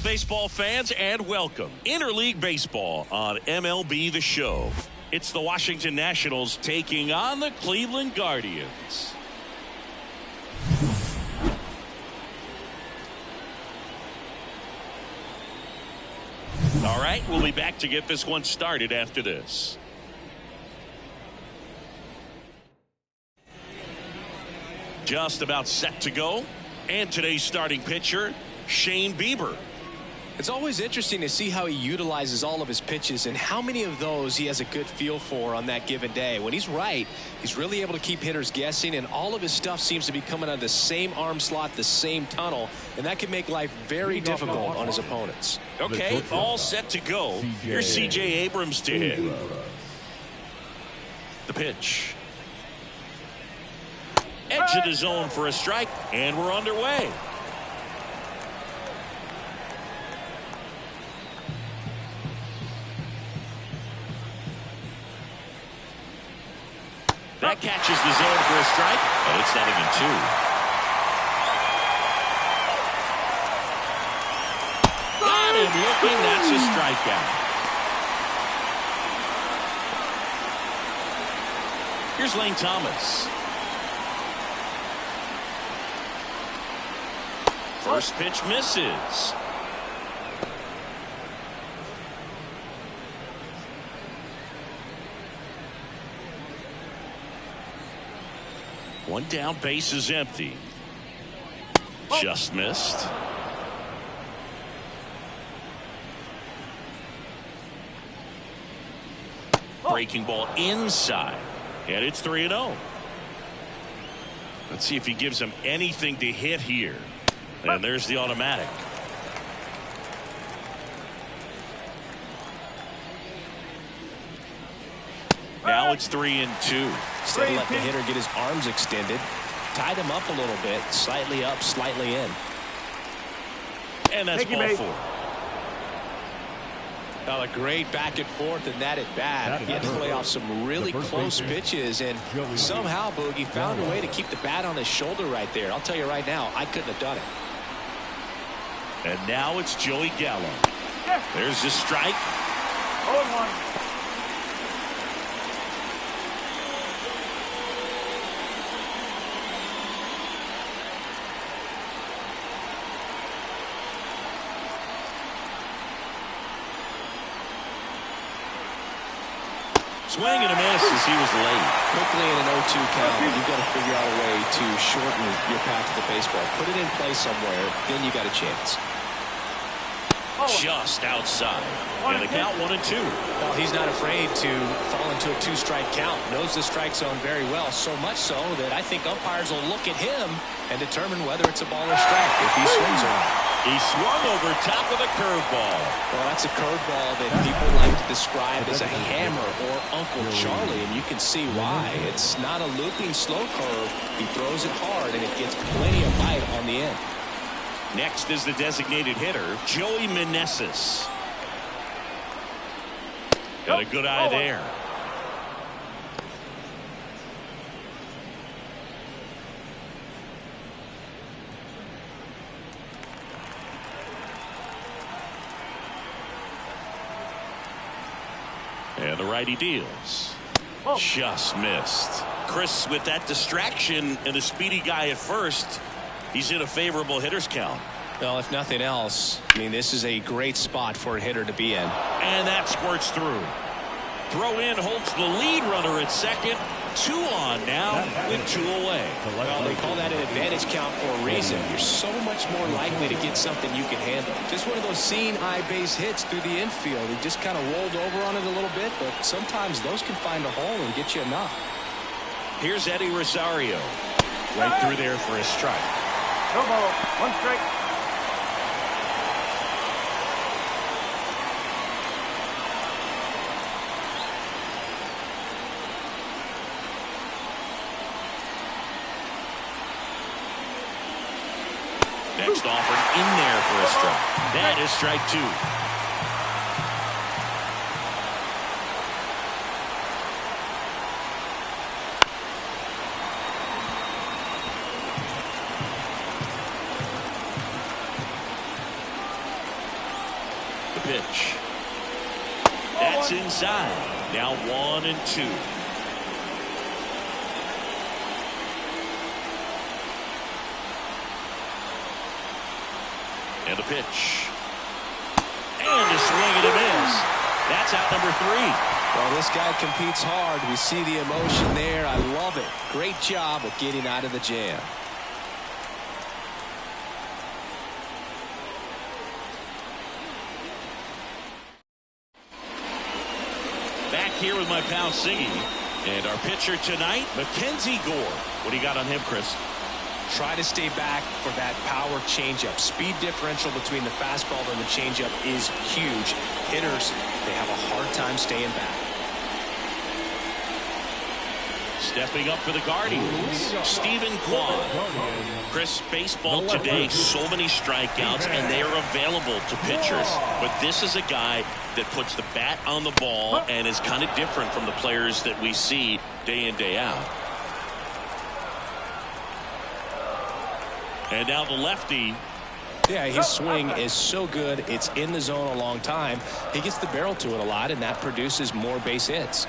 baseball fans, and welcome. Interleague Baseball on MLB The Show. It's the Washington Nationals taking on the Cleveland Guardians. All right, we'll be back to get this one started after this. Just about set to go. And today's starting pitcher, Shane Bieber. It's always interesting to see how he utilizes all of his pitches and how many of those he has a good feel for on that given day. When he's right, he's really able to keep hitters guessing, and all of his stuff seems to be coming out of the same arm slot, the same tunnel, and that can make life very difficult on his opponents. Okay, all set to go. Here's C.J. Abrams to hit. The pitch. Edge of the zone for a strike, and we're underway. That catches the zone for a strike, but it's not even two. Got him looking. That's a strikeout. Here's Lane Thomas. First pitch misses. One down, base is empty. Just missed. Breaking ball inside. And it's 3-0. Let's see if he gives him anything to hit here. And there's the automatic. Now it's 3-2. Instead of letting the hitter get his arms extended, tied him up a little bit, slightly up, slightly in. And that's ball four. Well, a great back and forth in that at bat. He had to play off some really close pitches, and somehow Boogie found a way to keep the bat on his shoulder right there. I'll tell you right now, I couldn't have done it. And now it's Joey Gallo. There's the strike. 0-1. Swing and a miss as he was late. Quickly in an 0-2 count, you've got to figure out a way to shorten your path to the baseball. Put it in play somewhere, then you got a chance. Just outside. And the count 1-2. Well, he's not afraid to fall into a two-strike count. Knows the strike zone very well, so much so that I think umpires will look at him and determine whether it's a ball or strike if he swings or not. He swung over top of the curveball. Well, that's a curveball that people like to describe as a hammer or Uncle Charlie, and you can see why. It's not a looping slow curve. He throws it hard, and it gets plenty of bite on the end. Next is the designated hitter, Joey Meneses. Got a good eye there. And the righty deals. Just missed. Chris, with that distraction and a speedy guy at first, he's in a favorable hitter's count. Well, if nothing else, I mean, this is a great spot for a hitter to be in. And that squirts through. Throw in holds the lead runner at second. 2 on now with 2 away. Well, they call that an advantage count for a reason. You're so much more likely to get something you can handle. Just one of those seeing eye base hits through the infield. He just kind of rolled over on it a little bit, but sometimes those can find a hole and get you a knock. Here's Eddie Rosario. Right through there for a strike. No ball. 1 strike. Next offered in there for a strike. That is strike 2. pitch. That's inside. Now 1-2. And the pitch. And a swing and a miss. That's out number 3. Well, this guy competes hard. We see the emotion there. I love it. Great job of getting out of the jam. Back here with my pal Singy. And our pitcher tonight, Mackenzie Gore. What do you got on him, Chris? Try to stay back for that power changeup. Speed differential between the fastball and the changeup is huge. Hitters, they have a hard time staying back. Stepping up for the Guardians, Stephen Kwan. Chris, baseball today, so many strikeouts, and they are available to pitchers. But this is a guy that puts the bat on the ball and is kind of different from the players that we see day in, day out. And now the lefty. Yeah, his swing is so good. It's in the zone a long time. He gets the barrel to it a lot, and that produces more base hits.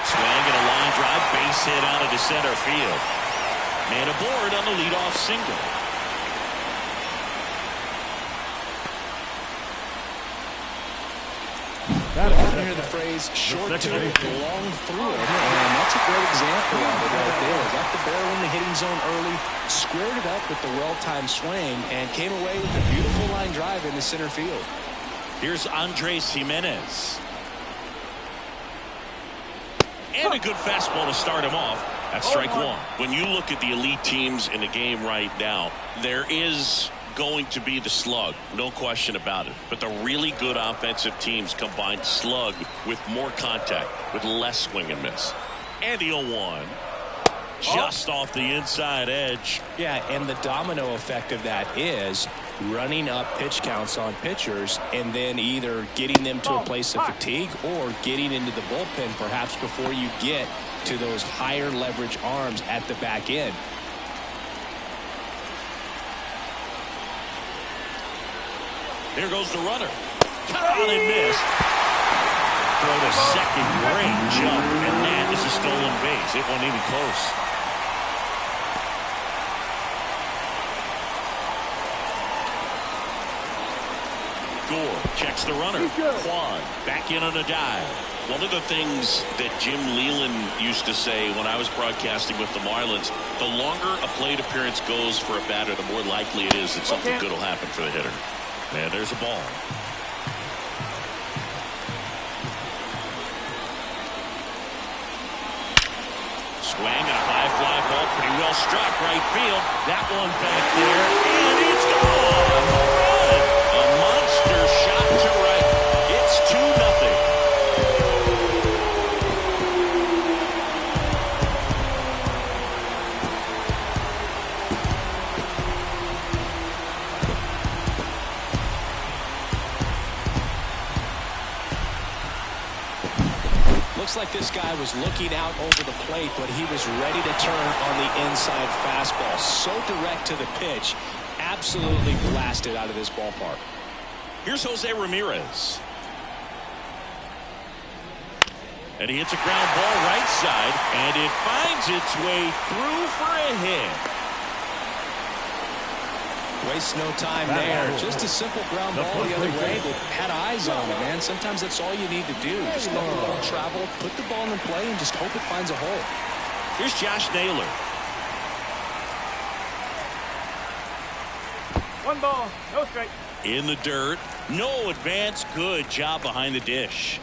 Swing and a line drive, base hit out into center field. And aboard on the leadoff single. I hear the phrase short to it, long through it, and that's a great example of it right there. Got the barrel in the hitting zone early, squared it up with the well-timed swing, and came away with a beautiful line drive into center field. Here's Andres Jimenez. And a good fastball to start him off. That's strike 1. When you look at the elite teams in the game right now, there is going to be the slug, no question about it. But the really good offensive teams combine slug with more contact, with less swing and miss. And the 0-1. Just off the inside edge. Yeah, and the domino effect of that is running up pitch counts on pitchers and then either getting them to a place of fatigue or getting into the bullpen perhaps before you get to those higher leverage arms at the back end. Here goes the runner. Cut on and missed. Throw to second. Great jump. And that is a stolen base. It wasn't even close. Gore checks the runner. Kwan back in on a dive. One of the things that Jim Leland used to say when I was broadcasting with the Marlins, the longer a plate appearance goes for a batter, the more likely it is that something good will happen for the hitter. And there's a ball. Swing and a high fly ball, pretty well struck right field. That one back there, and it's gone. A monster shot to right. It's 2-0. Looks like this guy was looking out over the plate, but he was ready to turn on the inside fastball. So direct to the pitch. Absolutely blasted out of this ballpark. Here's Jose Ramirez. And he hits a ground ball right side, and it finds its way through for a hit. Waste no time there. Just a simple ground ball the other way that had eyes on it, man. Sometimes that's all you need to do. Just let the ball travel, put the ball in play, and just hope it finds a hole. Here's Josh Naylor. 1 ball, no strike. In the dirt. No advance. Good job behind the dish.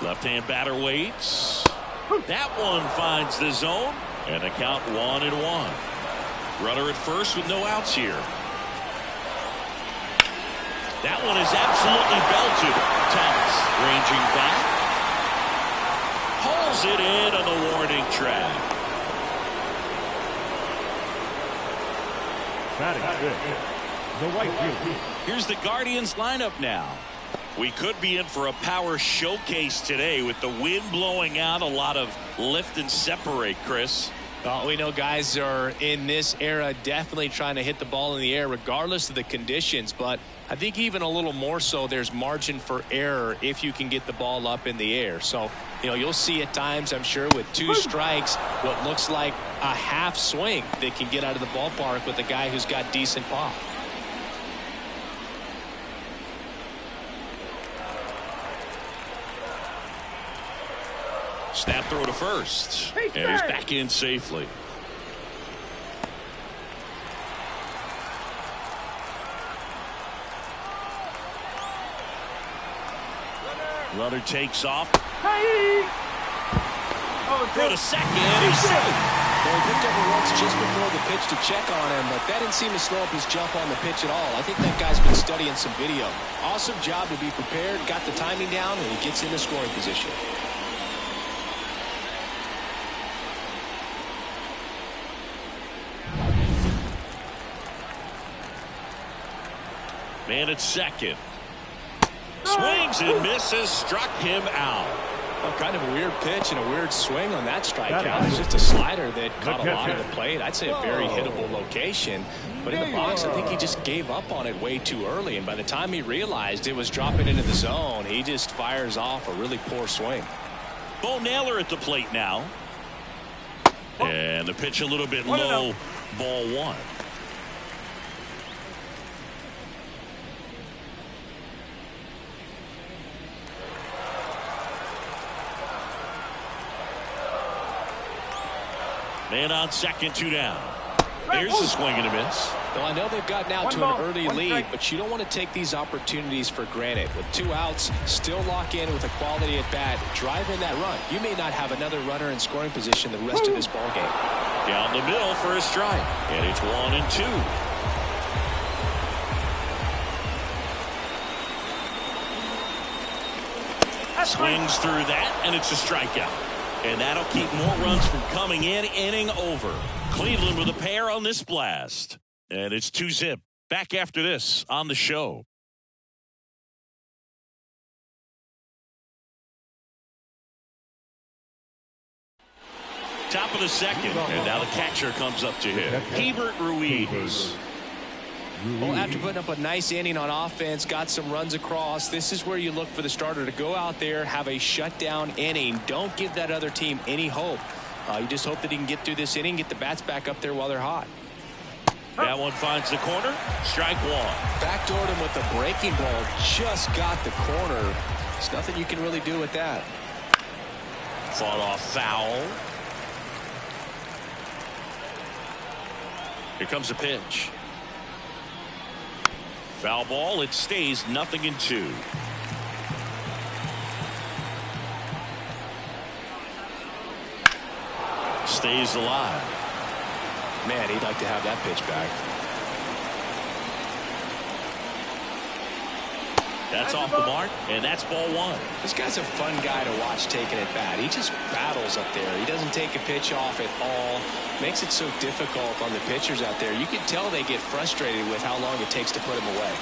Left-hand batter waits. That one finds the zone. And the count 1-1. Runner at first with no outs here. That one is absolutely belted. Thomas ranging back. Hauls it in on the warning track. That is good. the right field. Here's the Guardians lineup now. We could be in for a power showcase today with the wind blowing out. A lot of lift and separate, Chris. Well, we know guys are in this era definitely trying to hit the ball in the air regardless of the conditions, but I think even a little more so there's margin for error if you can get the ball up in the air. So, you'll see at times, I'm sure, with 2 strikes, what looks like a half swing that can get out of the ballpark with a guy who's got decent pop. Snap throw to first. And he's back in safely. Runner takes off. Throw to second. He's safe. Well, he picked up a once just before the pitch to check on him, but that didn't seem to slow up his jump on the pitch at all. I think that guy's been studying some video. Awesome job to be prepared, got the timing down, and he gets into scoring position. Man at second. Swings and misses. Struck him out. Well, kind of a weird pitch and a weird swing on that strikeout. It's just a slider that caught a lot of the plate. I'd say a very hittable location. But in the box, I think he just gave up on it way too early. And by the time he realized it was dropping into the zone, he just fires off a really poor swing. Bo Naylor at the plate now. And the pitch a little bit low. Ball 1. Man on second, 2 down. There's a swing and a miss. Well, I know they've gotten out to an early lead, but you don't want to take these opportunities for granted. With 2 outs, still lock in with a quality at bat, drive in that run. You may not have another runner in scoring position the rest of this ball game. Down the middle for a strike, and it's 1-2. Swings through that, and it's a strikeout. And that'll keep more runs from coming in. Inning over. Cleveland with a pair on this blast. And it's 2-zip. Back after this on the show. Top of the second. And now the catcher comes up to hit. Hebert Ruiz. Well, after putting up a nice inning on offense, got some runs across, this is where you look for the starter to go out there, have a shutdown inning. Don't give that other team any hope. You just hope that he can get through this inning, get the bats back up there while they're hot. That one finds the corner. Strike 1. Backdoored him with a breaking ball. Just got the corner. There's nothing you can really do with that. Fought off foul. Here comes the pitch. Foul ball. It stays 0-2. Stays alive. Man, he'd like to have that pitch back. That's off the mark, and that's ball 1. This guy's a fun guy to watch taking at bat. He just battles up there. He doesn't take a pitch off at all. Makes it so difficult on the pitchers out there. You can tell they get frustrated with how long it takes to put him away.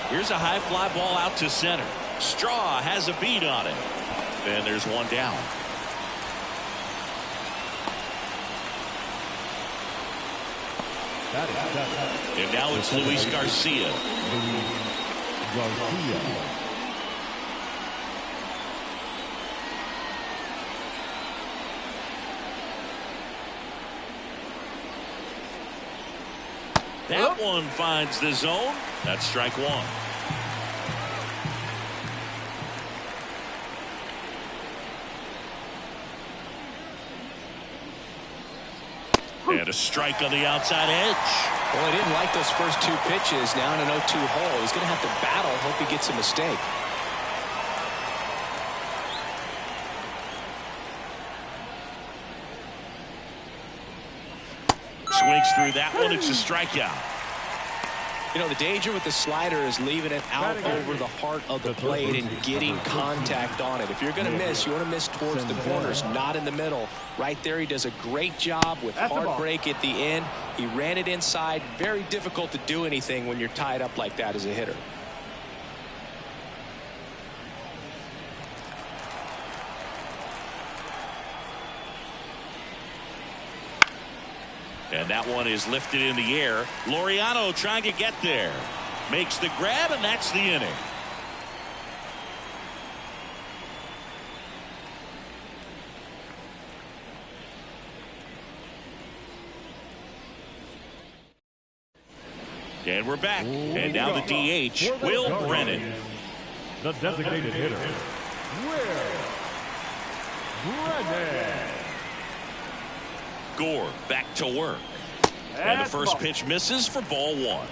Here's a high fly ball out to center. Straw has a beat on it. And there's one down. And now it's Luis Garcia. That one finds the zone. That's strike 1. And a strike on the outside edge. Well, he didn't like those first 2 pitches. Now in an 0-2 hole. He's going to have to battle. Hope he gets a mistake. Swings through that one. It's a strikeout. You know, the danger with the slider is leaving it out over the heart of the plate and getting contact on it. If you're going to miss, you want to miss towards the corners, not in the middle. Right there, he does a great job with hard break at the end. He ran it inside. Very difficult to do anything when you're tied up like that as a hitter. And that one is lifted in the air. Laureano trying to get there. Makes the grab, and that's the inning. And we're back. And now the DH, Will Brennan. The designated hitter, Will Brennan. Gore back to work. And the first pitch misses for ball one.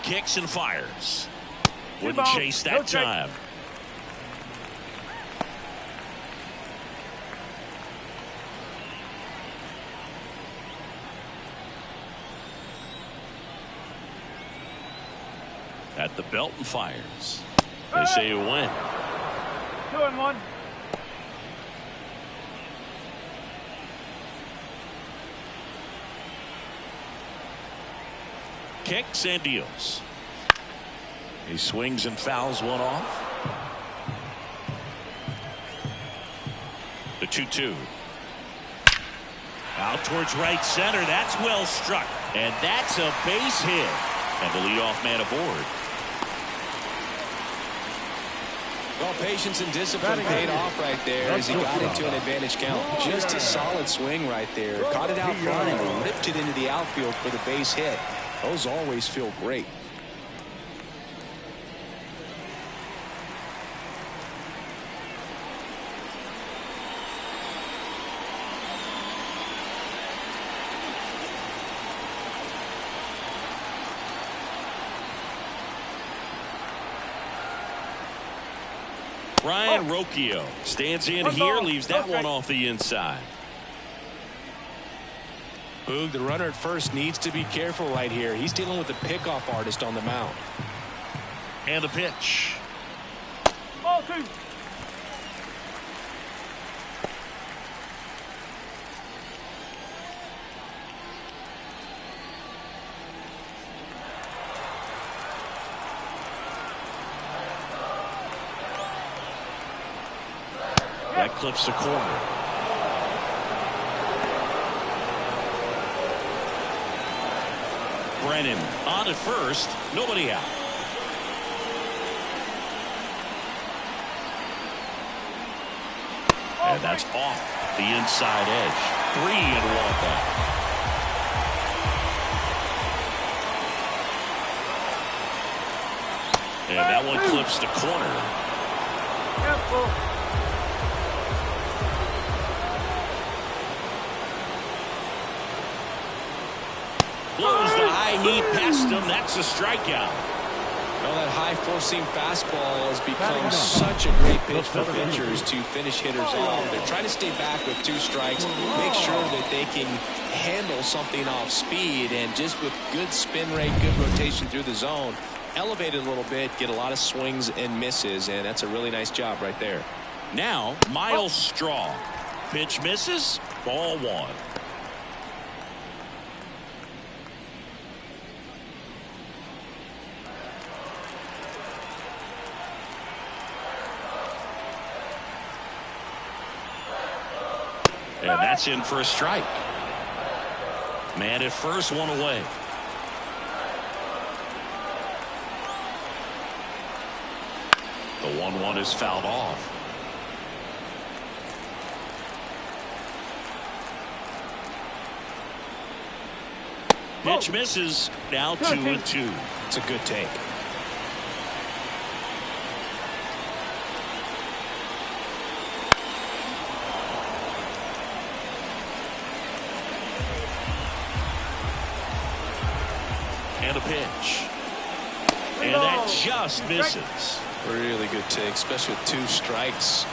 Kicks and fires. Wouldn't chase that time. At the belt and fires. They say you win. 2-1. Kicks and deals. He swings and fouls one off. The 2-2. Out towards right center. That's well struck. And that's a base hit. And the leadoff man aboard. Well, patience and discipline paid off right there as he got into an advantage count. Just a solid swing right there. Caught it out front and ripped it into the outfield for the base hit. Those always feel great. Ryan Rocchio stands in here, leaves that one off the inside. Boog, the runner at first needs to be careful right here. He's dealing with the pickoff artist on the mound. And the pitch. Ball 2. That clips the corner. Brennan on at first, nobody out. And that's off the inside edge. 3-1 back. And that one clips the corner. Careful. Blows the high heat past him. That's a strikeout. Well, that high four-seam fastball has become such a great pitch for pitchers to finish hitters off. They're trying to stay back with 2 strikes, make sure that they can handle something off speed, and just with good spin rate, good rotation through the zone, elevate it a little bit, get a lot of swings and misses, and that's a really nice job right there. Now, Miles Straw. Pitch misses, ball 1. And that's in for a strike. Man at first, 1 away. The 1-1 is fouled off. Pitch misses. Now 2-2. It's a good take. And a pitch. And that just misses. Really good take, especially with 2 strikes.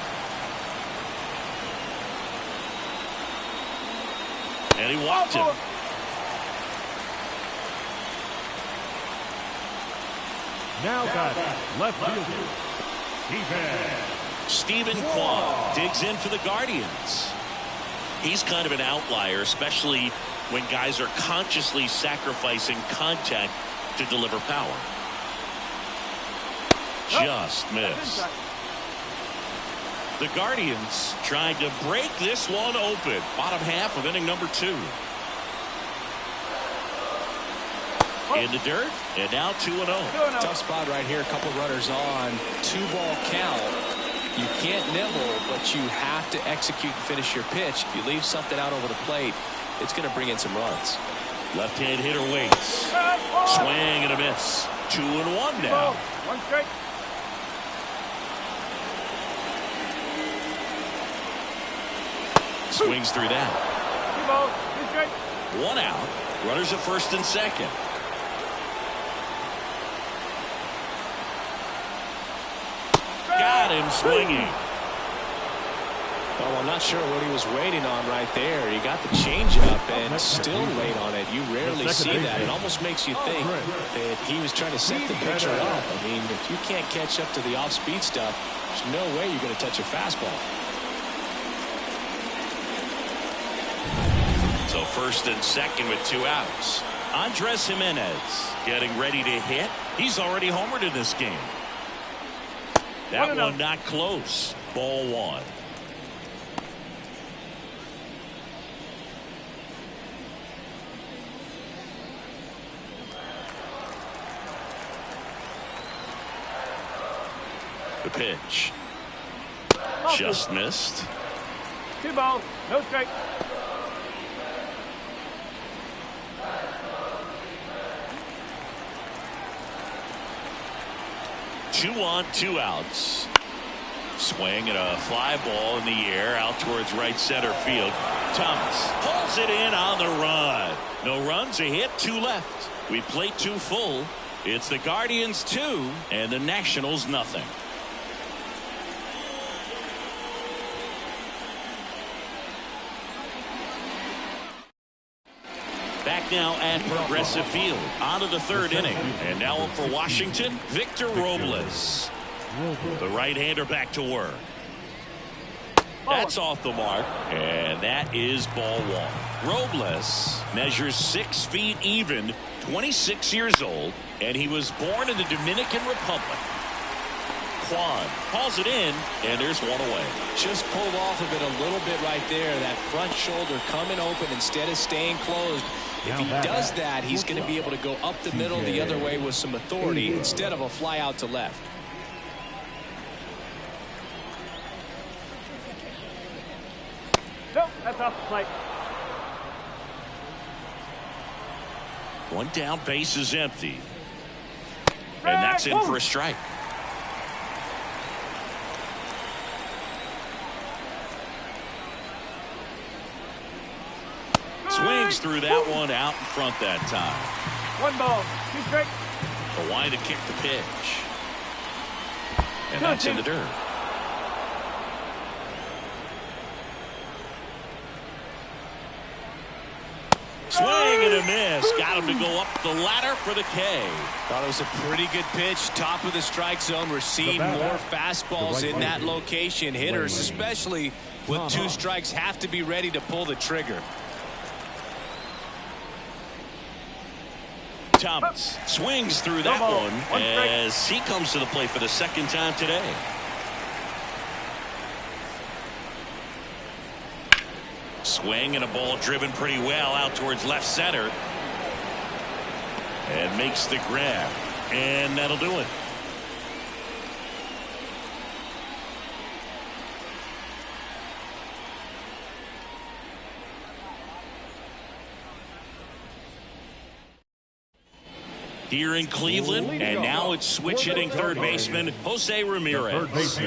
And he walked him. Now got left fielder, Stephen Kwan digs in for the Guardians. He's kind of an outlier, especially when guys are consciously sacrificing contact to deliver power. Just missed. The Guardians trying to break this one open. Bottom half of inning number 2. In the dirt, and now 2-0. Tough spot right here. A couple runners on. 2-ball count. You can't nibble, but you have to execute and finish your pitch. If you leave something out over the plate, it's going to bring in some runs. Left-hand hitter waits. Swing and a miss. 2-1 now. 1 strike. Swings through that. 2 balls, 2 strikes. 1 out. Runners at first and second. Got him swinging. Oh, I'm not sure what he was waiting on right there. He got the changeup and still late on it. You rarely see that. It almost makes you think that he was trying to set the pitcher up. I mean, if you can't catch up to the off-speed stuff, there's no way you're going to touch a fastball. So first and second with 2 outs. Andres Jimenez getting ready to hit. He's already homered in this game. That one not close. Ball 1. The pitch. Just missed. 2 balls, no strike. 2 on, 2 outs. Swing and a fly ball in the air out towards right center field. Thomas pulls it in on the run. No runs, a hit, 2 left. We play 2 full. It's the Guardians 2 and the Nationals nothing. Back now at Progressive Field. On to the 3rd inning. And now up for Washington, Victor Robles. The right-hander back to work. That's off the mark. And that is ball 1. Robles measures 6 feet even, 26 years old, and he was born in the Dominican Republic. Kwan calls it in, and there's 1 away. Just pulled off of it a little bit right there. That front shoulder coming open instead of staying closed. If he does that, he's going to be able to go up the middle the other way with some authority instead of a fly out to left. Nope, that's off the plate. 1 down, base is empty. And that's in for a strike. Swings through that one out in front that time. 1 ball, 2 strikes. A wind to kick the pitch. And that's in the dirt. Swing and a miss. Got him to go up the ladder for the K. Thought it was a pretty good pitch. Top of the strike zone. We're seeing more fastballs in that location. Hitters, especially with 2 strikes, have to be ready to pull the trigger. Thomas swings through that one as he comes to the plate for the 2nd time today. Swing and a ball driven pretty well out towards left center. And makes the grab. And that'll do it. Here in Cleveland, and now it's switch hitting 3rd baseman Jose Ramirez.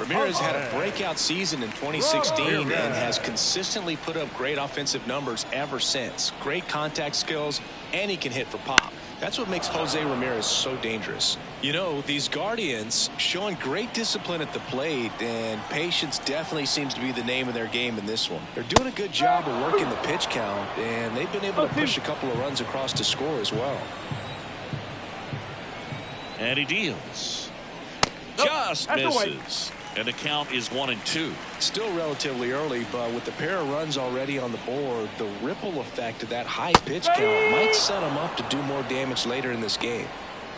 Ramirez had a breakout season in 2016 and has consistently put up great offensive numbers ever since. Great contact skills, and he can hit for pop. That's what makes Jose Ramirez so dangerous. You know, these Guardians showing great discipline at the plate, and patience definitely seems to be the name of their game in this one. They're doing a good job of working the pitch count, and they've been able to push a couple of runs across to score as well. And he deals. Just misses. And the count is 1-2. Still relatively early, but with the pair of runs already on the board, the ripple effect of that high pitch count might set them up to do more damage later in this game.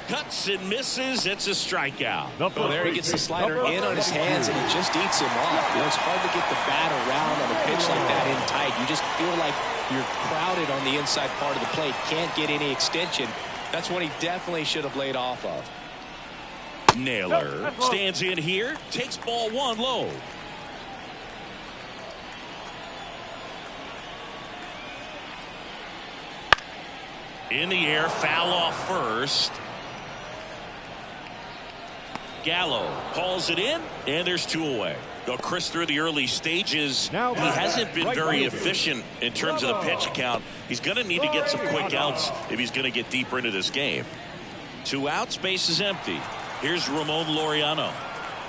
Cuts and misses. It's a strikeout. Well, there he gets the slider in on his hands, and it just eats him off. You know, it's hard to get the bat around on a pitch like that in tight. You just feel like you're crowded on the inside part of the plate. Can't get any extension. That's what he definitely should have laid off of. Naylor stands in here, takes ball one low. In the air, foul off first. Gallo calls it in, and there's two away. Though Chris, through the early stages, he hasn't been very efficient in terms of the pitch count. He's going to need to get some quick outs if he's going to get deeper into this game. 2 outs, base is empty. Here's Ramon Laureano.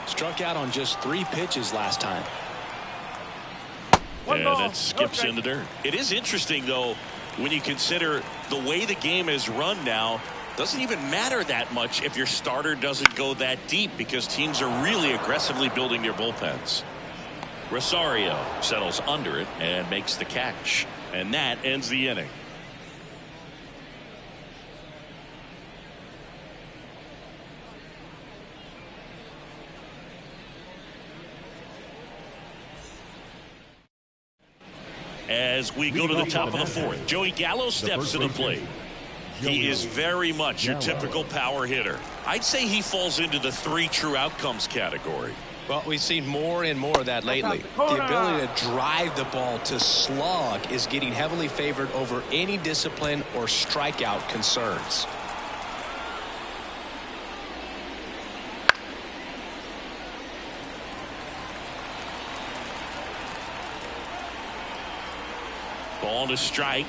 Struck out on just 3 pitches last time. And that skips in the dirt. It is interesting, though, when you consider the way the game is run now. Doesn't even matter that much if your starter doesn't go that deep, because teams are really aggressively building their bullpens. Rosario settles under it and makes the catch, and that ends the inning. As we go to the top of the 4th, Joey Gallo steps to the plate. He is very much your typical power hitter. I'd say he falls into the 3 true outcomes category. Well, we've seen more and more of that lately. The ability to drive the ball to slug is getting heavily favored over any discipline or strikeout concerns. Ball to strike.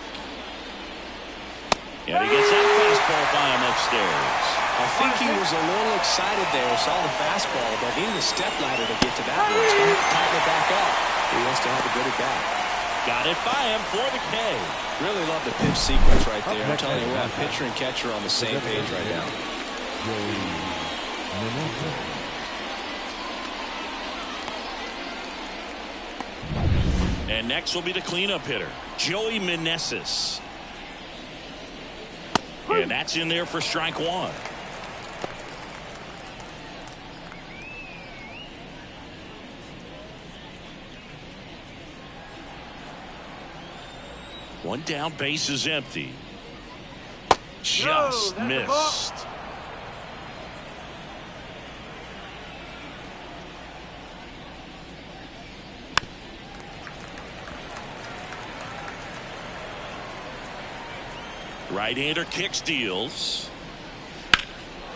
And he gets that fastball by him upstairs. I think he was a little excited there, saw the fastball, but needed a step ladder to get to that one. He's going to have to tighten it back up. He wants to have a good at bat. Got it by him for the K. Really love the pitch sequence right there. I'm telling you what, pitcher and catcher are on the same page right now. And next will be the cleanup hitter, Joey Meneses. And that's in there for strike 1. One down, base is empty. Just missed. Right-hander kicks, deals.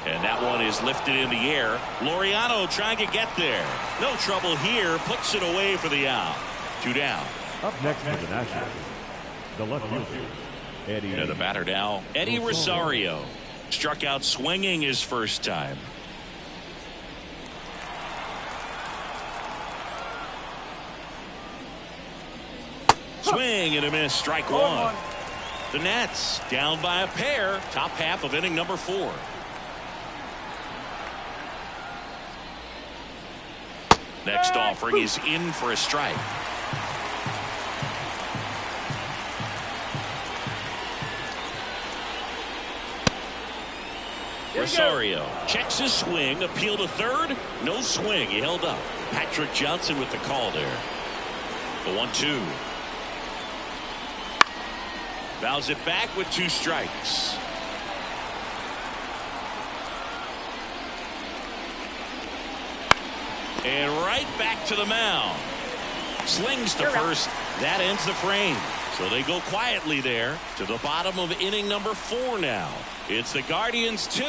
And that one is lifted in the air. Laureano trying to get there. No trouble here. Puts it away for the out. 2 down. Up next for the Nationals, the left fielder, Eddie. And the batter now, Eddie Rosario. Struck out swinging his first time. Swing and a miss. Strike 1. The Nats down by a pair. Top half of inning number 4. Next offering is in for a strike. Rosario checks his swing. Appeal to third. No swing. He held up. Patrick Johnson with the call there. The 1-2. Fouls it back with 2 strikes. And right back to the mound. Slings to first. That ends the frame. So they go quietly there to the bottom of inning number 4 now. It's the Guardians 2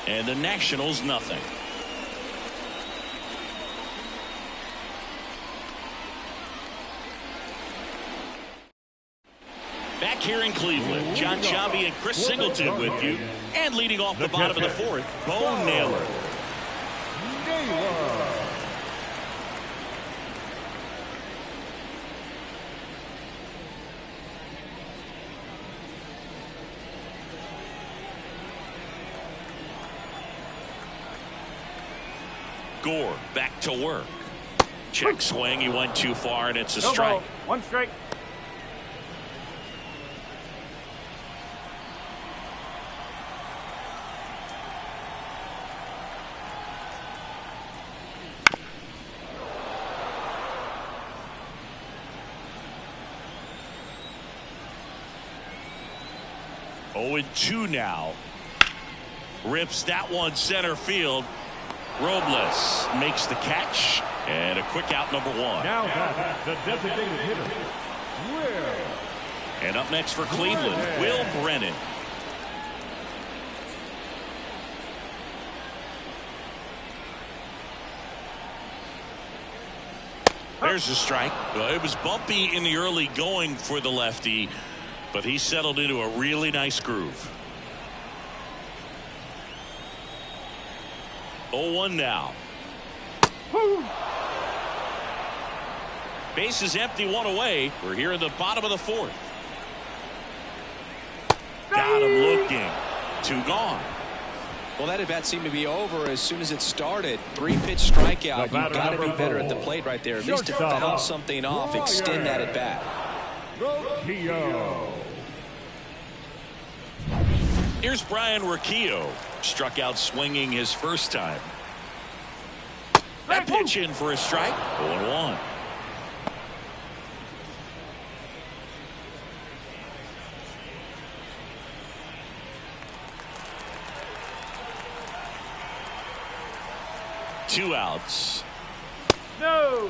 and the Nationals nothing. Back here in Cleveland, John Chavi and Chris Singleton with you. And leading off the bottom of the fourth, Bo Naylor. Gore back to work. Check swing. He went too far, and it's a strike. Ball. One strike. Oh, and 2 now. Rips that one center field. Robles makes the catch, and a quick out, number 1. Now back, the designated hitter, Will. And up next for Cleveland, Will Brennan. There's a strike. Well, it was bumpy in the early going for the lefty, but he settled into a really nice groove. 0-1 now. Base is empty, 1 away. We're here in the bottom of the fourth. Got him looking. 2 gone. Well, that at bat seemed to be over as soon as it started. 3-pitch strikeout. You've got to be better at the plate right there. At least to foul something off, extend that at bat. Here's Brian Rocchio. Struck out swinging his first time. That pitch in for a strike. 0-1. Two outs. No.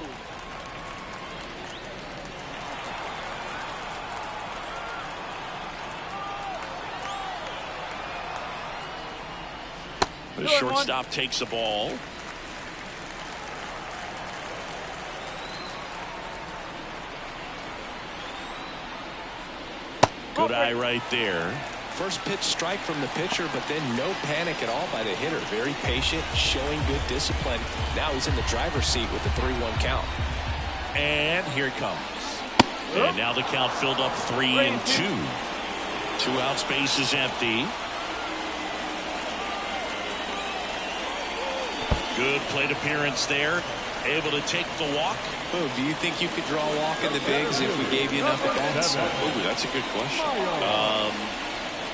The shortstop takes the ball. Good eye right there. First pitch strike from the pitcher, but then no panic at all by the hitter. Very patient, showing good discipline. Now he's in the driver's seat with the 3-1 count. And here it comes. And now the count filled up 3-2. 2 outs, base is empty. Good plate appearance there. Able to take the walk. Oh, do you think you could draw a walk in the bigs if we gave you enough at bats? Oh, that's a good question.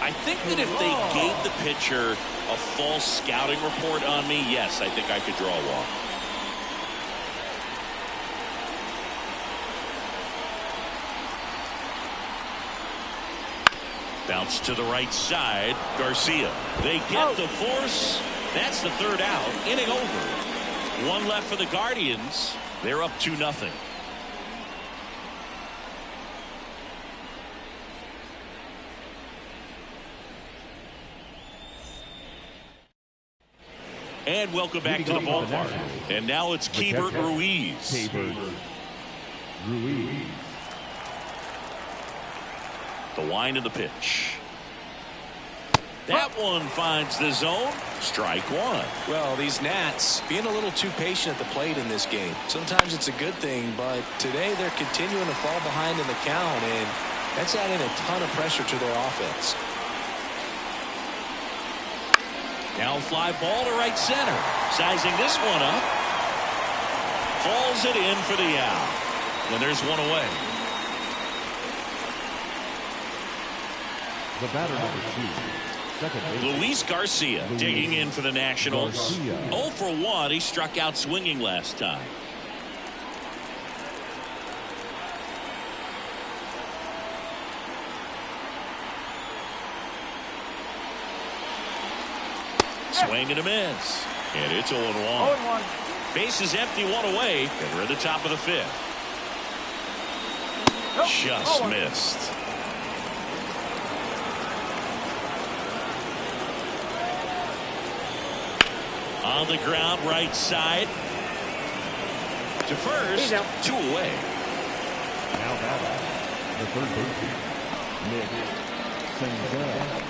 I think that if they gave the pitcher a false scouting report on me, yes, I think I could draw a walk. Bounce to the right side. Garcia. They get the force. That's the 3rd out. Inning over. 1 left for the Guardians. They're up 2-0. And welcome back to the ballpark. And now it's Keibert Ruiz. The wind of the pitch. That one finds the zone. Strike 1. Well, these Nats being a little too patient at the plate in this game. Sometimes it's a good thing, but today they're continuing to fall behind in the count, and that's adding a ton of pressure to their offense. Now fly ball to right center. Sizing this one up. Falls it in for the out. And there's 1 away. The batter number 2. Luis Garcia digging in for the Nationals. 0 for 1. He struck out swinging last time. Swing and a miss. And it's 0-1. Base is empty, 1 away. And we're at the top of the 5th. Just missed. On the ground, right side. To first, 2 away. Now batter, the 3rd baseman, Nick Senzel.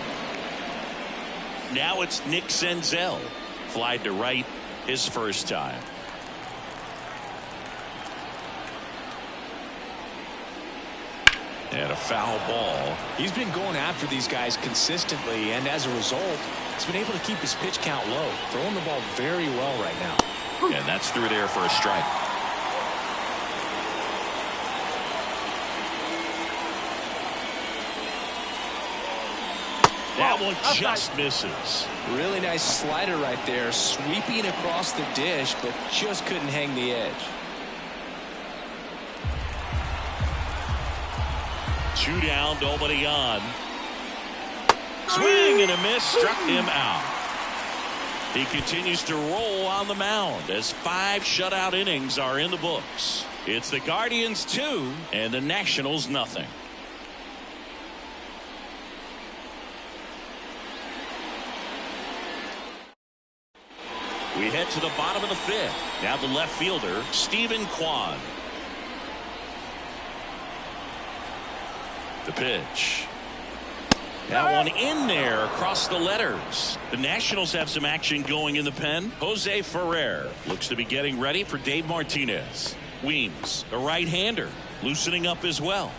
Now it's Nick Senzel. Flied to right his first time. And a foul ball. He's been going after these guys consistently, and as a result, he's been able to keep his pitch count low, throwing the ball very well right now. And that's through there for a strike. That one just misses. Really nice slider right there, sweeping across the dish, but just couldn't hang the edge. 2 down, nobody on. Swing and a miss, struck him out. He continues to roll on the mound as 5 shutout innings are in the books. It's the Guardians 2 and the Nationals nothing. We head to the bottom of the 5th. Now the left fielder, Stephen Kwan. The pitch. That one in there across the letters. The Nationals have some action going in the pen. Jose Ferrer looks to be getting ready for Dave Martinez. Weems, a right-hander, loosening up as well.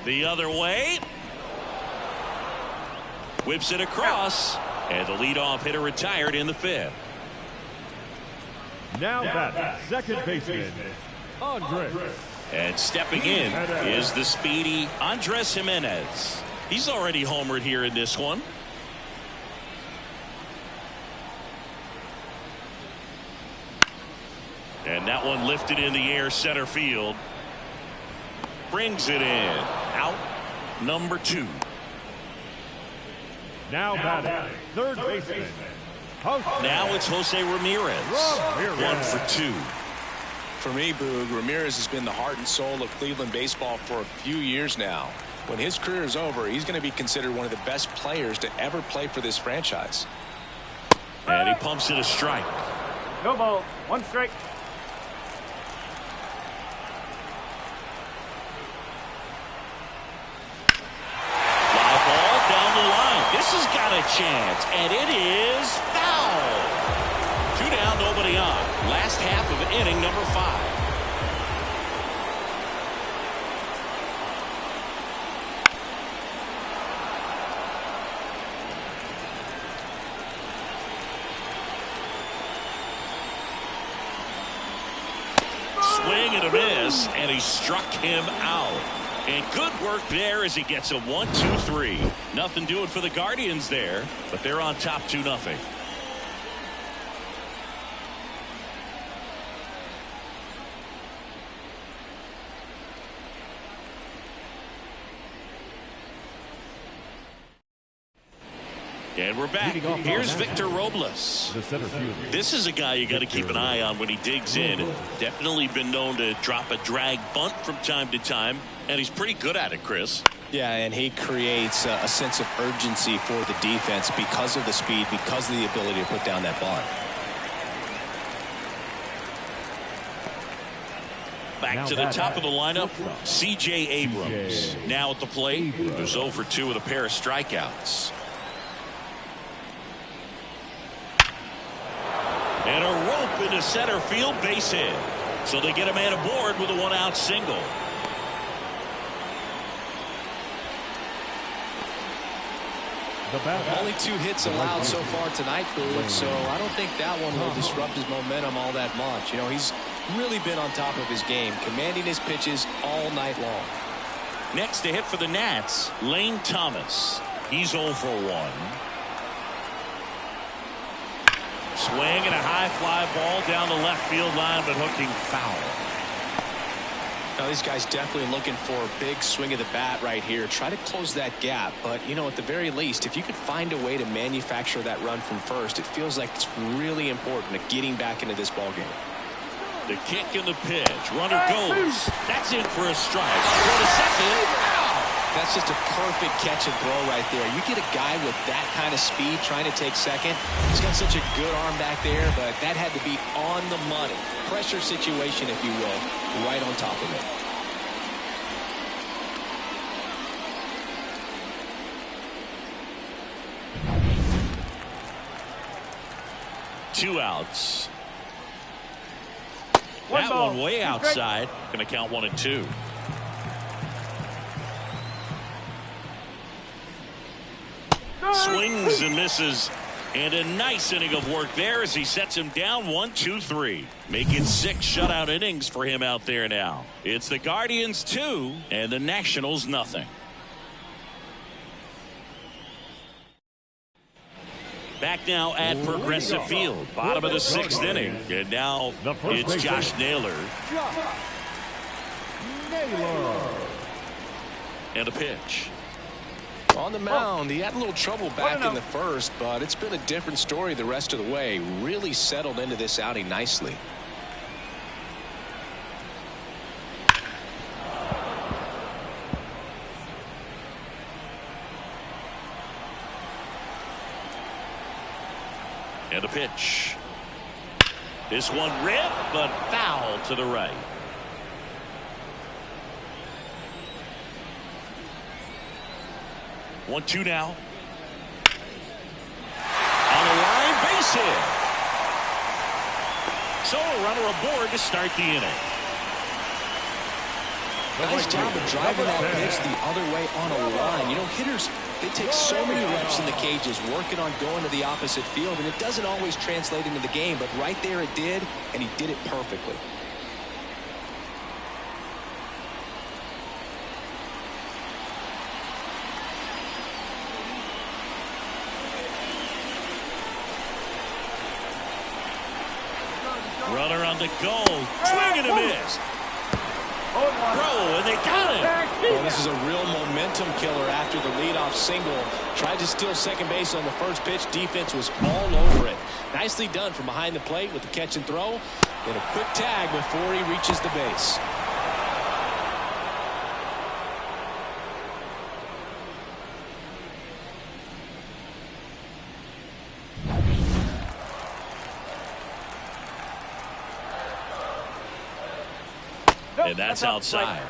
The other way. Whips it across. And the leadoff hitter retired in the 5th. Now that second baseman, Andres. And stepping in is the speedy Andres Jimenez. He's already homered here in this one. And that one lifted in the air center field. Brings it in. Out number 2. Now batting, third baseman. Now it's Jose Ramirez. 1 for 2. For me, Boog, Ramirez has been the heart and soul of Cleveland baseball for a few years now. When his career is over, he's going to be considered one of the best players to ever play for this franchise. And he pumps it a strike. No ball. 1 strike. Fly ball down the line. This has got a chance, and it is foul. 2 down, nobody on. Last half of inning number 5. Swing and a miss, and he struck him out. And good work there as he gets a 1-2-3. Nothing doing for the Guardians there, but they're on top 2-0. And we're back. Here's Victor Robles. The center fielder. This is a guy you got to keep an eye on when he digs in. Definitely been known to drop a drag bunt from time to time, and he's pretty good at it, Chris. Yeah, and he creates a sense of urgency for the defense because of the speed, because of the ability to put down that bunt. Back to the top of the lineup, C.J. Abrams. Now at the plate, who's 0 for 2 with a pair of strikeouts. And a rope into center field, base hit. So they get a man aboard with a 1-out single. Only 2 hits allowed so far tonight, Boog, so I don't think that one will disrupt his momentum all that much. You know, he's really been on top of his game, commanding his pitches all night long. Next to hit for the Nats, Lane Thomas. He's 0 for 1. Swing and a high fly ball down the left field line, but hooking foul. Now these guys definitely looking for a big swing of the bat right here. Try to close that gap, but you know, at the very least, if you could find a way to manufacture that run from first, it feels like it's really important to getting back into this ball game. The kick and the pitch. Runner goes. That's in for a strike. Go to second. That's just a perfect catch and throw right there. You get a guy with that kind of speed trying to take second. He's got such a good arm back there, but that had to be on the money. Pressure situation, if you will, right on top of it. Two outs. One ball. One way outside. Going to count 1-2. Swings and misses. And a nice inning of work there as he sets him down 1-2-3. Making 6 shutout innings for him out there now. It's the Guardians 2 and the Nationals nothing. Back now at Progressive Field. Bottom of the 6th inning. And now it's Josh Naylor. And a pitch. On the mound, he had a little trouble back in the first, but it's been a different story the rest of the way. Really settled into this outing nicely. And a pitch. This one ripped, but foul to the right. One, two now. On the line, base hit. So a runner aboard to start the inning. Nice job of driving that pitch the other way on a line. You know, hitters, they take so many reps in the cages working on going to the opposite field, and it doesn't always translate into the game, but right there it did, and he did it perfectly. Runner on the go. Swing and a miss. Throw, and they got it. Well, this is a real momentum killer after the leadoff single. Tried to steal second base on the first pitch. Defense was all over it. Nicely done from behind the plate with the catch and throw. And a quick tag before he reaches the base. And that's outside.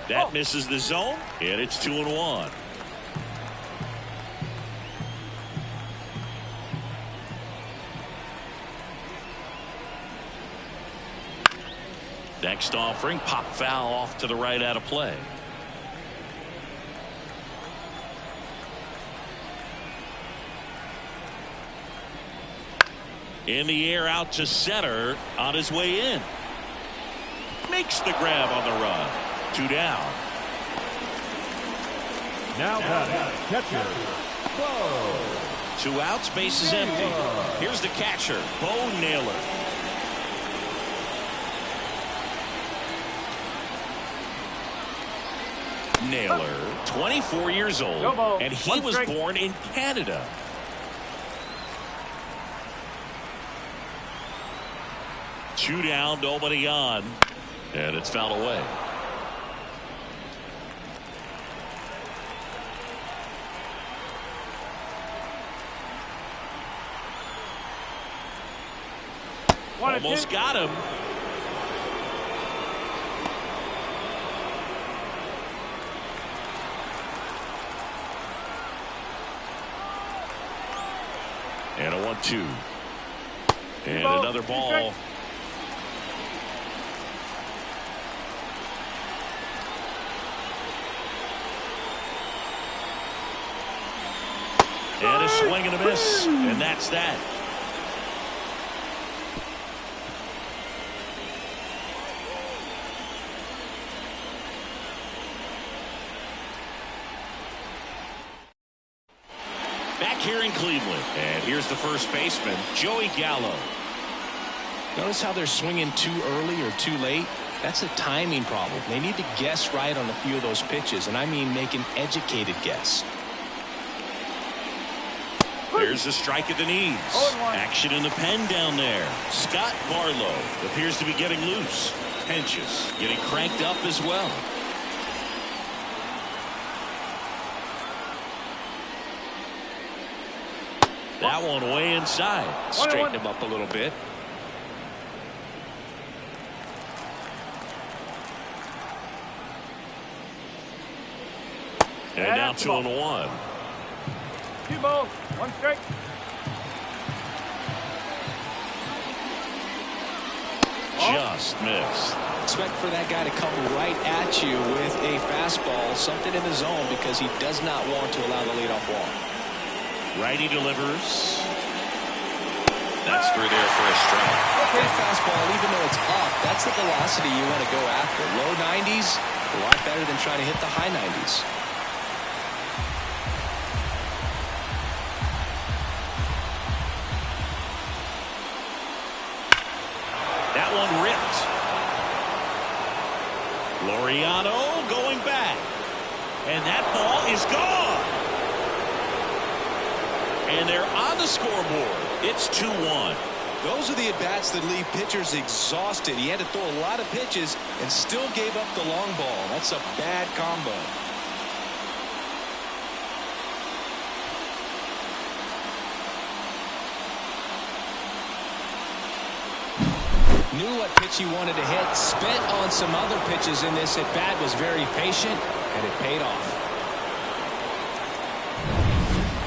That misses the zone, and it's 2-1. Next offering, pop foul off to the right out of play. In the air out to center on his way in. Makes the grab on the run. 2 down. Now batting, catcher, Bo. 2 outs, base is empty. Here's the catcher, Bo Naylor. Naylor, 24 years old, and he was born in Canada. Two down, nobody on, and it's fouled away. Almost got him. And a 1-2. And another ball. And a swing and a miss. And that's that. Back here in Cleveland. And here's the first baseman, Joey Gallo. Notice how they're swinging too early or too late. That's a timing problem. They need to guess right on a few of those pitches, and I mean make an educated guess. There's a strike at the knees. Action in the pen down there. Scott Barlow appears to be getting loose. Pinches getting cranked up as well. That one way inside. Straighten him up a little bit. And now 2-1. 2 balls, 1 strike. Just missed. Expect for that guy to come right at you with a fastball, something in the zone, because he does not want to allow the leadoff walk. Righty delivers. That's through there for a strike. That fastball, even though it's up, that's the velocity you want to go after. Low 90s, a lot better than trying to hit the high 90s. That one ripped. Laureano going back. And that ball is gone. And they're on the scoreboard. It's 2-1. Those are the at-bats that leave pitchers exhausted. He had to throw a lot of pitches and still gave up the long ball. That's a bad combo. Knew what pitch he wanted to hit. Spent on some other pitches in this at-bat. Was very patient, and it paid off.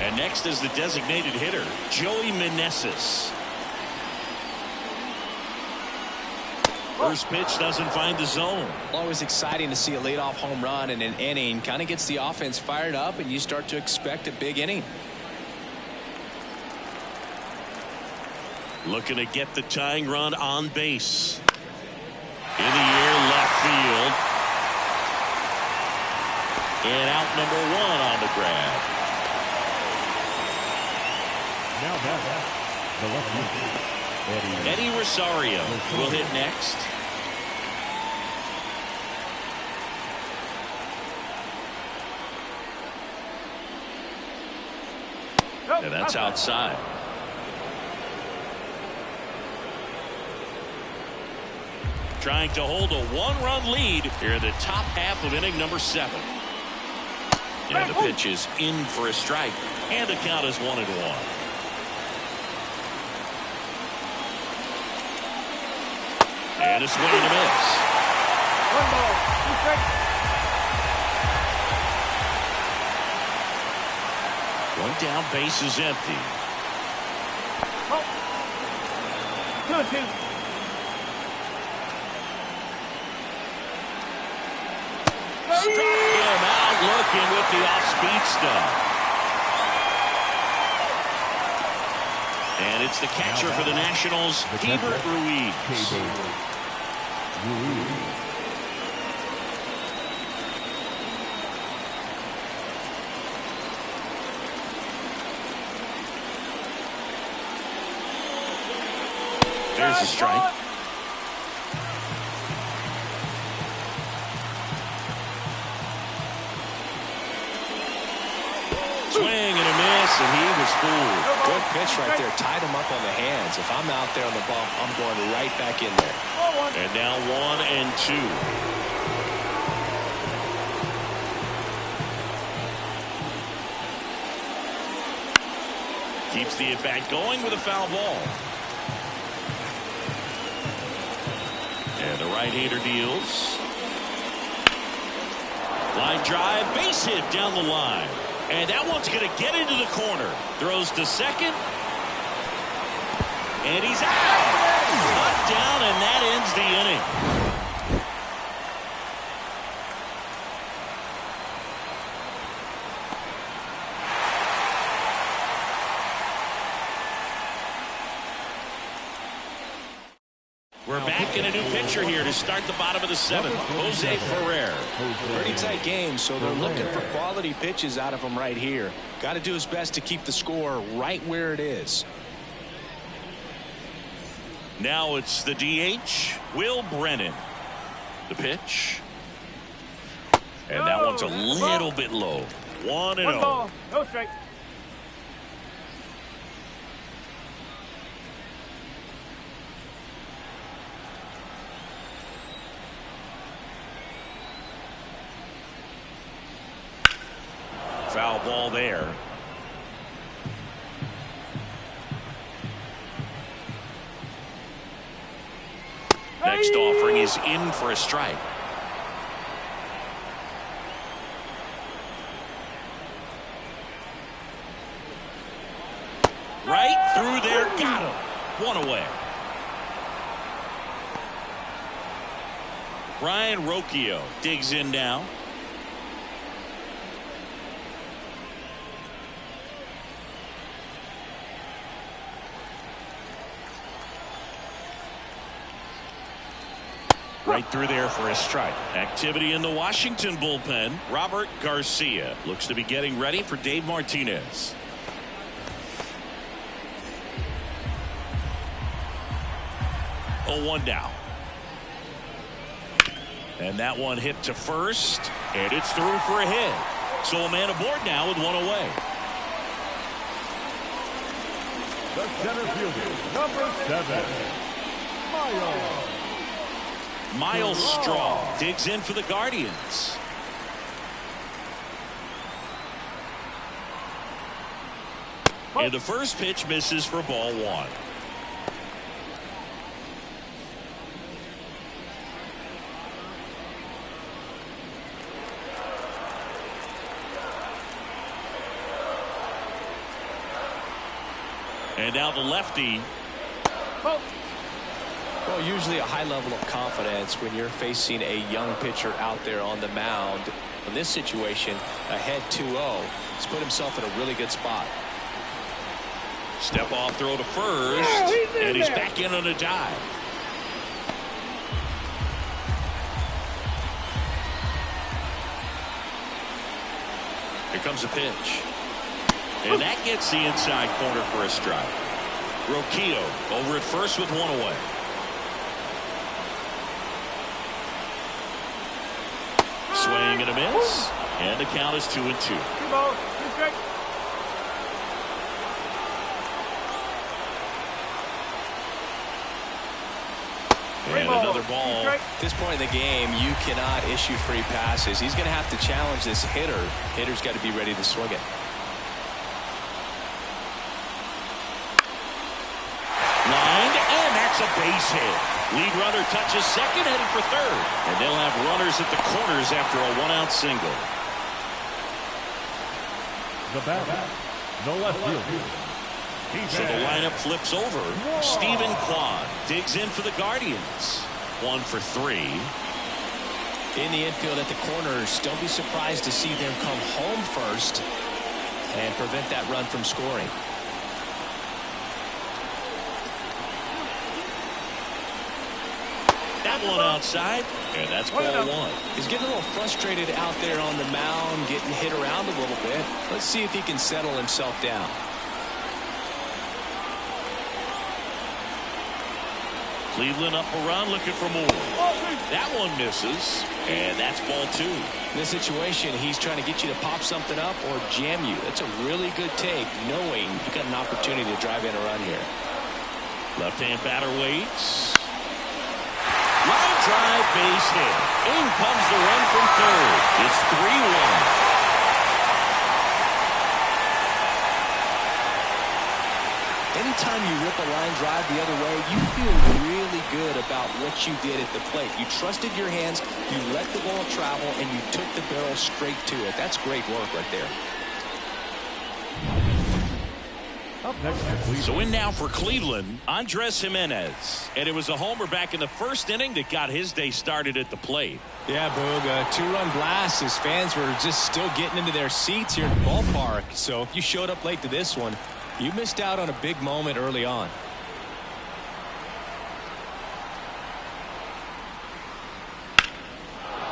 And next is the designated hitter, Joey Meneses. First pitch doesn't find the zone. Always exciting to see a leadoff home run in an inning. Kind of gets the offense fired up, and you start to expect a big inning. Looking to get the tying run on base. In the air, left field. And out number 1 on the grab. Now back, the left fielder, Eddie Rosario will hit next. And that's outside. Trying to hold a 1-run lead here in the top half of inning number 7. And the pitch is in for a strike. And the count is 1-1. And a swing and a miss. 1 ball, 2 strikes. 1 down, base is empty. 2-2. Struck him out looking with the off-speed stuff. And it's the catcher for the Nationals, Hebert Ruiz. There's a strike. Swing and a miss, and he was fooled. Good pitch right there. Tied him up on the hands. If I'm out there on the bump, I'm going right back in there. And now 1-2. Keeps the at-bat going with a foul ball. And the right-hander deals. Line drive, base hit down the line. And that one's going to get into the corner. Throws to second. And he's out. Cut down, and that ends the inning. We're back in a new pitcher here to start the bottom of the 7th. Jose Ferrer. Pretty tight game, so they're looking for quality pitches out of him right here. Got to do his best to keep the score right where it is. Now it's the DH, Will Brennan. The pitch. And that one's a little bit low. 1-0. 1 ball, no strike. Foul ball there. Next offering is in for a strike. Right through there, got him. One away. Ryan Rocchio digs in now. Right through there for a strike. Activity in the Washington bullpen. Robert Garcia looks to be getting ready for Dave Martinez. Oh, 1 down. And that one hit to first, and it's through for a hit. So a man aboard now with one away. The center fielder, number 7, Miles Straw digs in for the Guardians. And the first pitch misses for ball 1. And now the lefty. Well, usually a high level of confidence when you're facing a young pitcher out there on the mound. In this situation, ahead 2-0, he's put himself in a really good spot. Step off throw to first, and he's back in on a dive. Here comes a pitch. And that gets the inside corner for a strike. Rocchio over at first with one away. Swing and a miss. And the count is 2-2. 2 balls, 2 strikes. And another ball. At this point in the game, you cannot issue free passes. He's going to have to challenge this hitter. Hitter's got to be ready to swing it. Lined, and that's a base hit. Lead runner touches second, headed for third. And they'll have runners at the corners after a one-out single. the batter, the left fielder. So the lineup flips over. Stephen Kwan digs in for the Guardians. 1 for 3. In the infield at the corners, don't be surprised to see them come home first and prevent that run from scoring. That one outside, and that's ball 1. He's getting a little frustrated out there on the mound, getting hit around a little bit. Let's see if he can settle himself down. Cleveland up a run, looking for more. That one misses, and that's ball 2. In this situation, he's trying to get you to pop something up or jam you. That's a really good take, knowing you got an opportunity to drive in a run here. Left-hand batter waits. Line drive, base hit. In comes the run from third. It's 3-1. Anytime you rip a line drive the other way, you feel really good about what you did at the plate. You trusted your hands, you let the ball travel, and you took the barrel straight to it. That's great work right there. Up next for Cleveland. So in now for Cleveland, Andres Gimenez. And it was a homer back in the first inning that got his day started at the plate. Yeah, Boog, a 2-run blast. His fans were just still getting into their seats here at the ballpark. So if you showed up late to this one, you missed out on a big moment early on.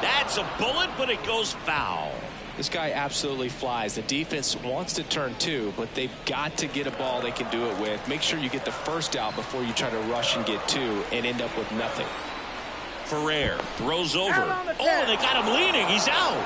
That's a bullet, but it goes foul. This guy absolutely flies. The defense wants to turn 2, but they've got to get a ball they can do it with. Make sure you get the first out before you try to rush and get 2 and end up with nothing. Ferrer throws over. Oh, they got him leaning. He's out.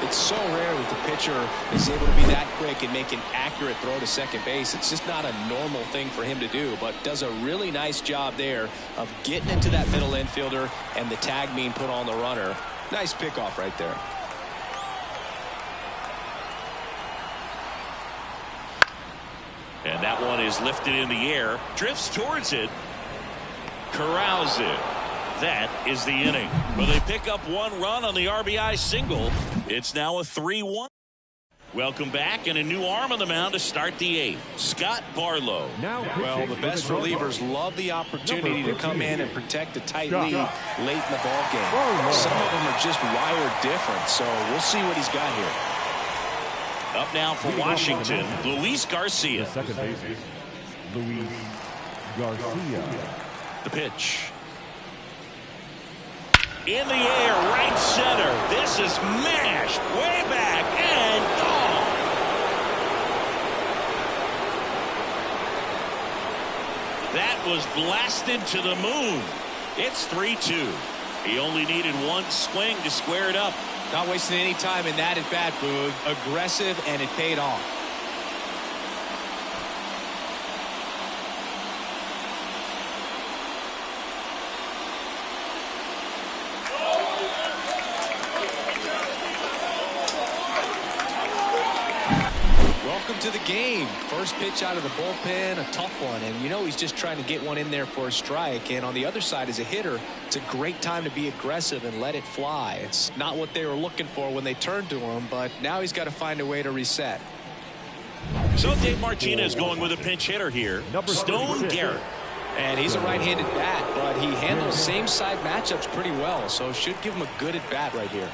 It's so rare that the pitcher is able to be that quick and make an accurate throw to second base. It's just not a normal thing for him to do, but does a really nice job there of getting into that middle infielder and the tag being put on the runner. Nice pickoff right there. And that one is lifted in the air, drifts towards it, corrals it. That is the inning. Well, they pick up one run on the RBI single. It's now a 3-1. Welcome back, and a new arm on the mound to start the eighth. Scott Barlow. Well, the best relievers love the opportunity to come in and protect a tight lead late in the ball game. Some of them are just wired different, so we'll see what he's got here. Up now for Washington, Luis Garcia. Second baseman, Luis Garcia. The pitch. In the air, right center. This is mashed way back and gone. That was blasted to the moon. It's 3-2. He only needed one swing to square it up. Not wasting any time in that at bat, Boog. Aggressive, and it paid off. Welcome to the game. First pitch out of the bullpen, a tough one, and you know he's just trying to get one in there for a strike. And on the other side, as a hitter, it's a great time to be aggressive and let it fly. It's not what they were looking for when they turned to him, but now he's got to find a way to reset. So Dave Martinez going with a pinch hitter here, Stone Garrett. And he's a right-handed bat, but he handles same side matchups pretty well, so should give him a good at bat right here.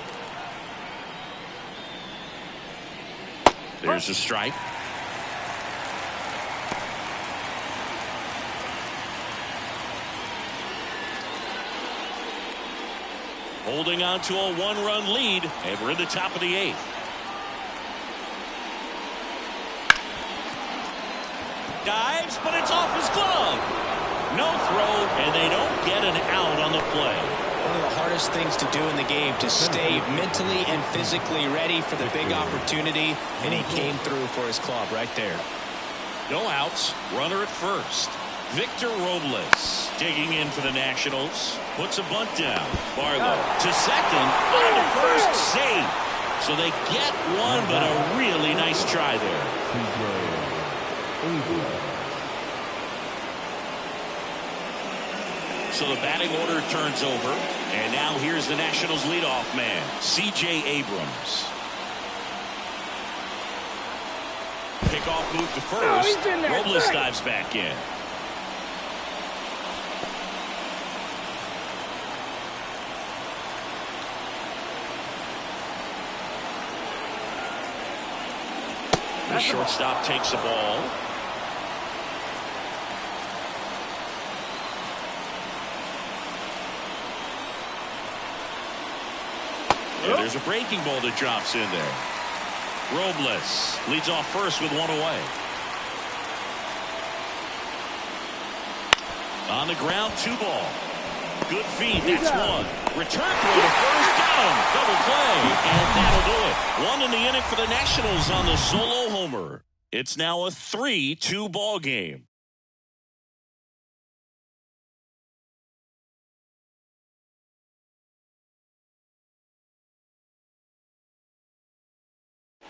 There's a strike. Holding on to a one-run lead, and we're in the top of the eighth. Dives, but it's off his glove. No throw, and they don't get an out on the play. One of the hardest things to do in the game, to stay mentally and physically ready for the big opportunity, and he came through for his club right there. No outs, runner at first. Victor Robles digging in for the Nationals. Puts a bunt down. Barlow to second, on to first, safe. So they get one, but a really nice try there. So the batting order turns over, and now here's the Nationals leadoff man, C.J. Abrams. Pickoff move to first. Robles dives back in. The shortstop takes the ball. And there's a breaking ball that drops in there. Robles leads off first with one away. On the ground, 2 ball. Good feed, that's one. Return throw to first, got him. Double play, and that'll do it. One in the inning for the Nationals on the solo homer. It's now a 3-2 ball game.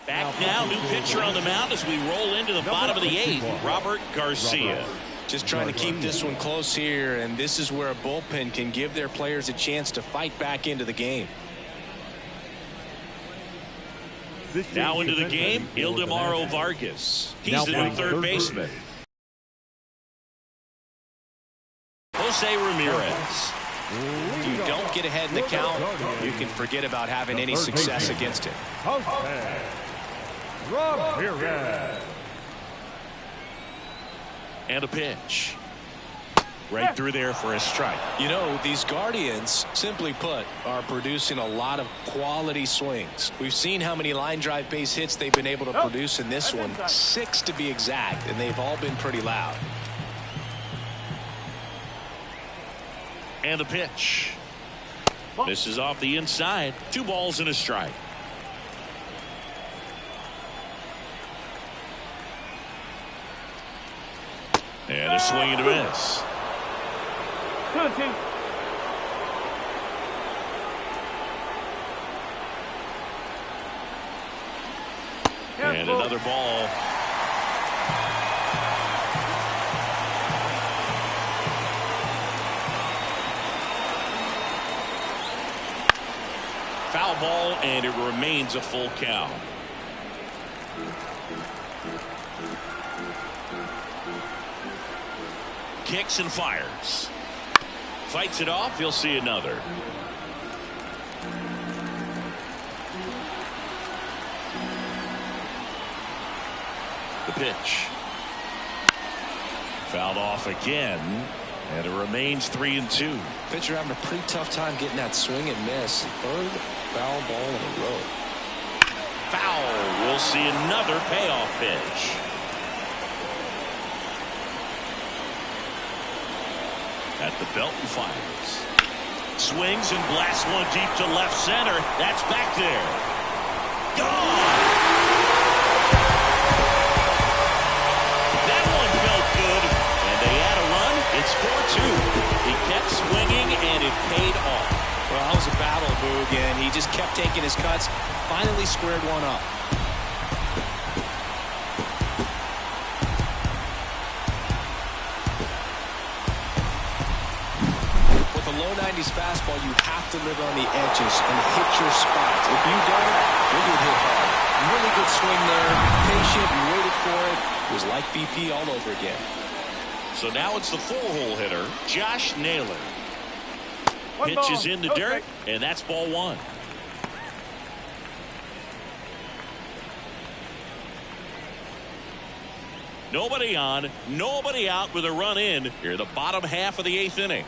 Back now, new pitcher on the mound as we roll into the bottom of the 8th, Robert Garcia. Just trying to keep this one close here, and this is where a bullpen can give their players a chance to fight back into the game. Now into the game, Ildemaro Vargas. He's the new third baseman. Jose Ramirez. If you don't get ahead in the count, you can forget about having any success against it. Ramirez. And a pitch. Right through there for a strike. You know, these Guardians, simply put, are producing a lot of quality swings. We've seen how many line drive base hits they've been able to produce in this one. 6 to be exact, and they've all been pretty loud. And a pitch. This is off the inside. 2 balls and a strike. And a swing and a miss. 2-2. And another ball. Foul ball, and it remains a full count. Kicks and fires. Fights it off. He'll see another. The pitch. Fouled off again, and it remains 3-2. Pitcher having a pretty tough time getting that swing and miss. Third foul ball in a row. Foul. We'll see another payoff pitch. At the belt and fires. Swings and blasts one deep to left center. That's back there. Gone! That one felt good, and they add a run. It's 4-2. He kept swinging, and it paid off. Well, that was a battle, Boog, and he just kept taking his cuts. Finally squared one up. Low 90s fastball, you have to live on the edges and hit your spots. If you don't, you'll get hit hard. Really good swing there. Patient, you waited for it. It was like BP all over again. So now it's the 4-hole hitter, Josh Naylor. One Pitches ball. in the dirt, and that's ball one. Nobody on, nobody out with a run in here, the bottom half of the 8th inning.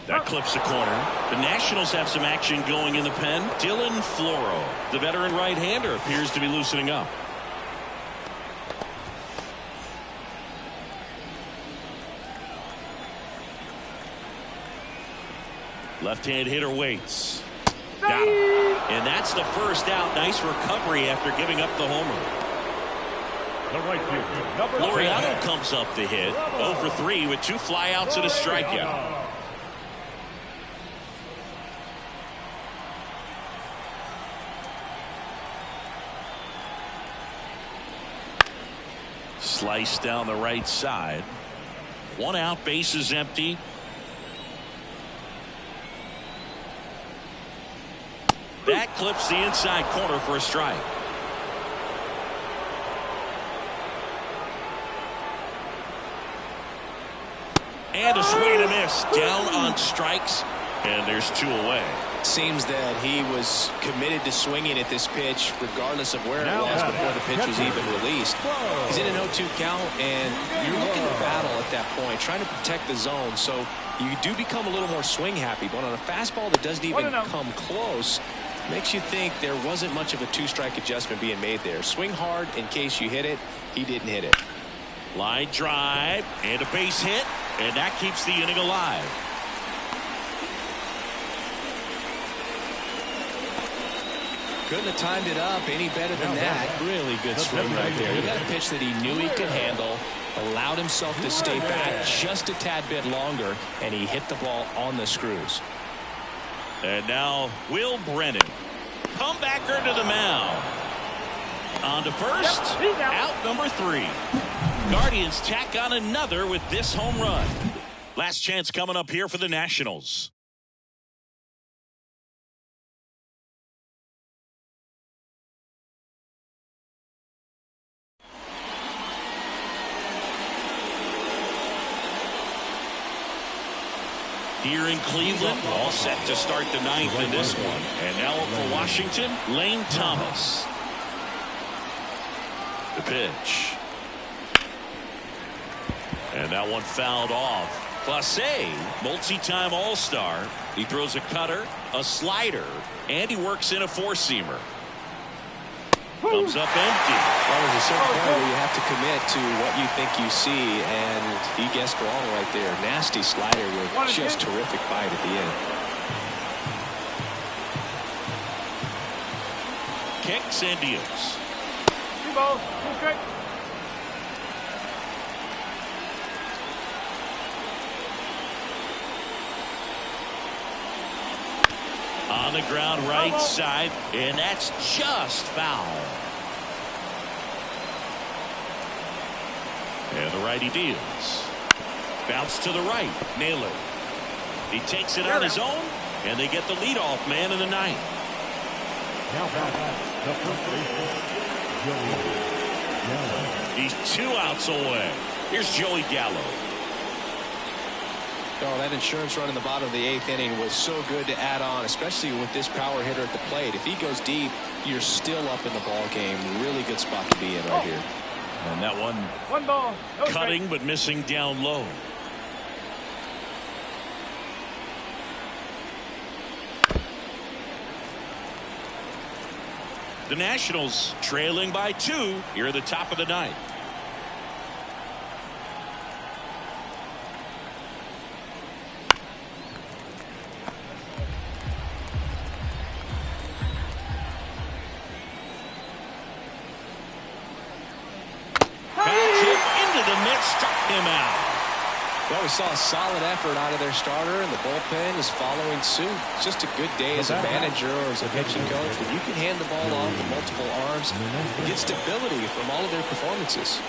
That clips the corner. The Nationals have some action going in the pen. Dylan Floro, the veteran right-hander, appears to be loosening up. Left-hand hitter waits. Got him. And that's the first out. Nice recovery after giving up the homer. The right fielder, number Laureano 10. comes up to hit. 0 for 3 with 2 flyouts and a strikeout. Slice down the right side. 1 out, base is empty. That clips the inside corner for a strike. And a swing and a miss. Down on strikes, and there's 2 away. Seems that he was committed to swinging at this pitch regardless of where it was before the pitch was even released. He's in an 0-2 count, and you're looking to battle at that point, trying to protect the zone. So you do become a little more swing happy, but on a fastball that doesn't even come close, makes you think there wasn't much of a 2-strike adjustment being made there. Swing hard in case you hit it. He didn't hit it. Line drive and a base hit, and that keeps the inning alive. Couldn't have timed it up any better than that. Really good swing right there. He got a pitch that he knew he could handle, allowed himself to stay back just a tad bit longer, and he hit the ball on the screws. And now Will Brennan, comebacker to the mound. On to first, out number 3. Guardians tack on another with this home run. Last chance coming up here for the Nationals. Here in Cleveland, all set to start the 9th in this one. And now up for Washington, Lane Thomas. The pitch. And that one fouled off. Clase, multi-time All-Star. He throws a cutter, a slider, and he works in a 4-seamer. Comes up empty. Well, there's a certain point where you have to commit to what you think you see, and he guessed wrong right there. Nasty slider with just terrific bite at the end. Kicks and deals. 2 balls, 2 strikes. On the ground right side, and that's just foul. And the righty deals. Bounce to the right. Naylor. He takes it on his own, and they get the leadoff man in the ninth. Now back, the first baseman, Joey Gallo. He's 2 outs away. Here's Joey Gallo. Oh, that insurance run in the bottom of the 8th inning was so good to add on, especially with this power hitter at the plate. If he goes deep, you're still up in the ball game. Really good spot to be in right here. And that one, 1 ball. No cutting but missing down low. The Nationals trailing by 2 here at the top of the ninth. Struck him out. Well, we saw a solid effort out of their starter, and the bullpen is following suit. It's just a good day as a manager or as a pitching coach when you can hand the ball off to multiple arms and get stability from all of their performances.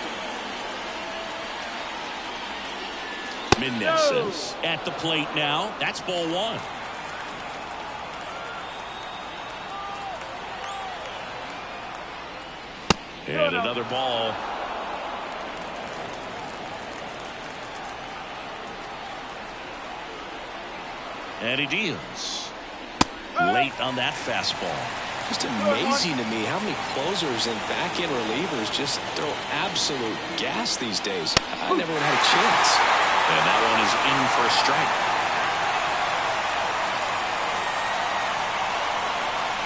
Meneses at the plate now. That's ball 1. And another ball. And he deals. Late on that fastball. Just amazing to me how many closers and back-end relievers just throw absolute gas these days. I never would have had a chance. And that one is in for a strike.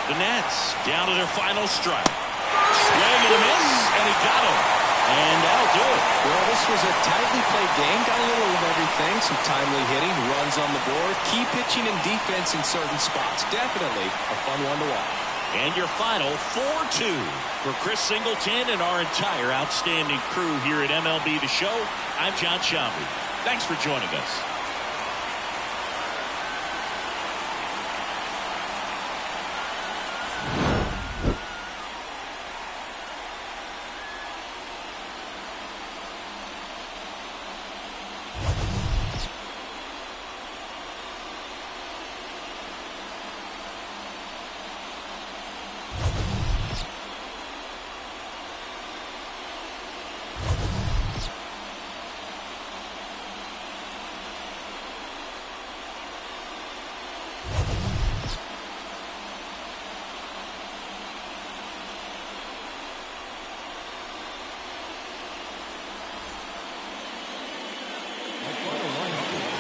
The Nats down to their final strike. Swing and a miss, and he got him. And that'll do it. Well, this was a tightly played game. Got a little of everything. Some timely hitting, runs on the board, key pitching and defense in certain spots. Definitely a fun one to watch. And your final 4-2 for Chris Singleton and our entire outstanding crew here at MLB The Show. I'm John Shambi. Thanks for joining us.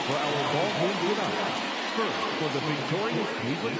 For our ball game tonight. First, for the victorious Cleveland